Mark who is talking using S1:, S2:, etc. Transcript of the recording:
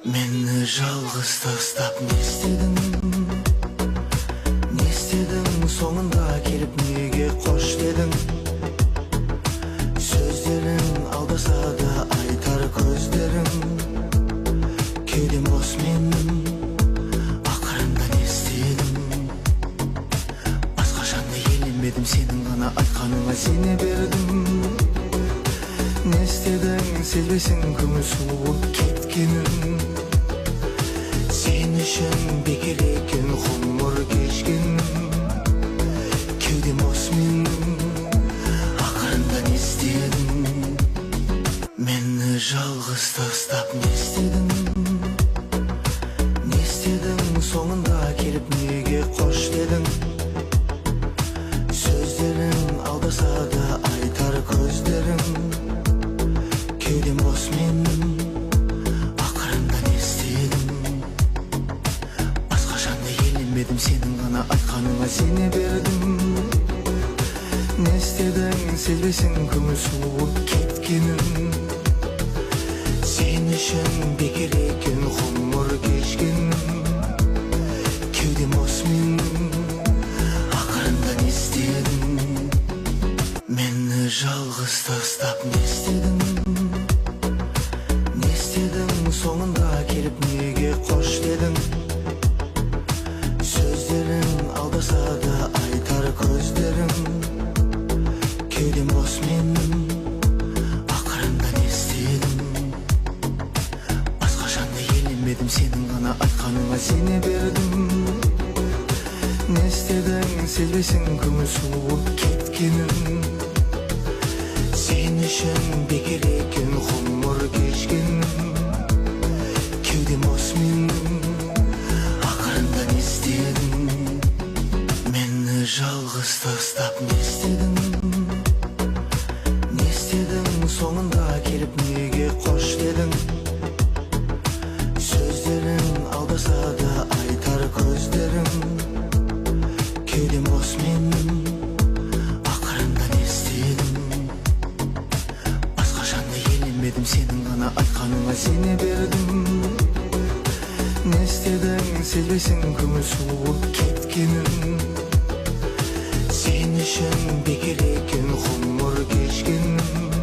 S1: Meni жалғыз тастап не істедің? Не істедің? Соңында келіп неге қош дедің? Сөздерің алдаса да айтар көздерің. Кеудем бос менің, ақырында не істедім? Басқашанда еленбедім, сенің ғана айтқаныңа сене бердім. Не істедің? Сезбесің көңіл суып кеткенін. Sen үшін бекер екен ғұмыр кешкенім. Кеудем бос менің, ақырында не істедің? Мені жалғыз тастап не істедің? Не істедің? Соңында келіп неге қош дедің? Сөздерің алдаса да айтар көздерің. Кеудем бос менің, ақырында не істедің? Басқашанда еленбедім, сенің ғана айтқаныңа сене бердім. Не істедің? Сезбесің көңіл суып кеткенін. Sen үшін бекер екен ғұмыр кешкенім. Кеудем бос менің, ақырында не істедің? Мені жалғыз тастап не істедің? Не істедің? Соңында келіп неге қош дедің? Сөздерің алдаса да айтар көздерің. Кеудем бос менің, ақырында не істедің? Басқашанда еленбедім, сенің ғана айтқаныңа сене бердім. Не істедің? Сезбесің көңіл суып кеткенін. Sen үшін бекер екен ғұмыр кешкенім. Кеудем бос менің, ақырында не істедің? Мені жалғыз тастап не істедің? Не істедің? Соңында келіп неге қош дедің? Сөздерің алдаса да айтар көздерің. Кеудем бос менің, ақырында не істедің? Басқашанда еленбедім, сенің ғана айтқаныңа сене бердім. Не істедің? Сезбесің көңіл суып кеткенін. Sen үшін бекер екен ғұмыр кешкенім.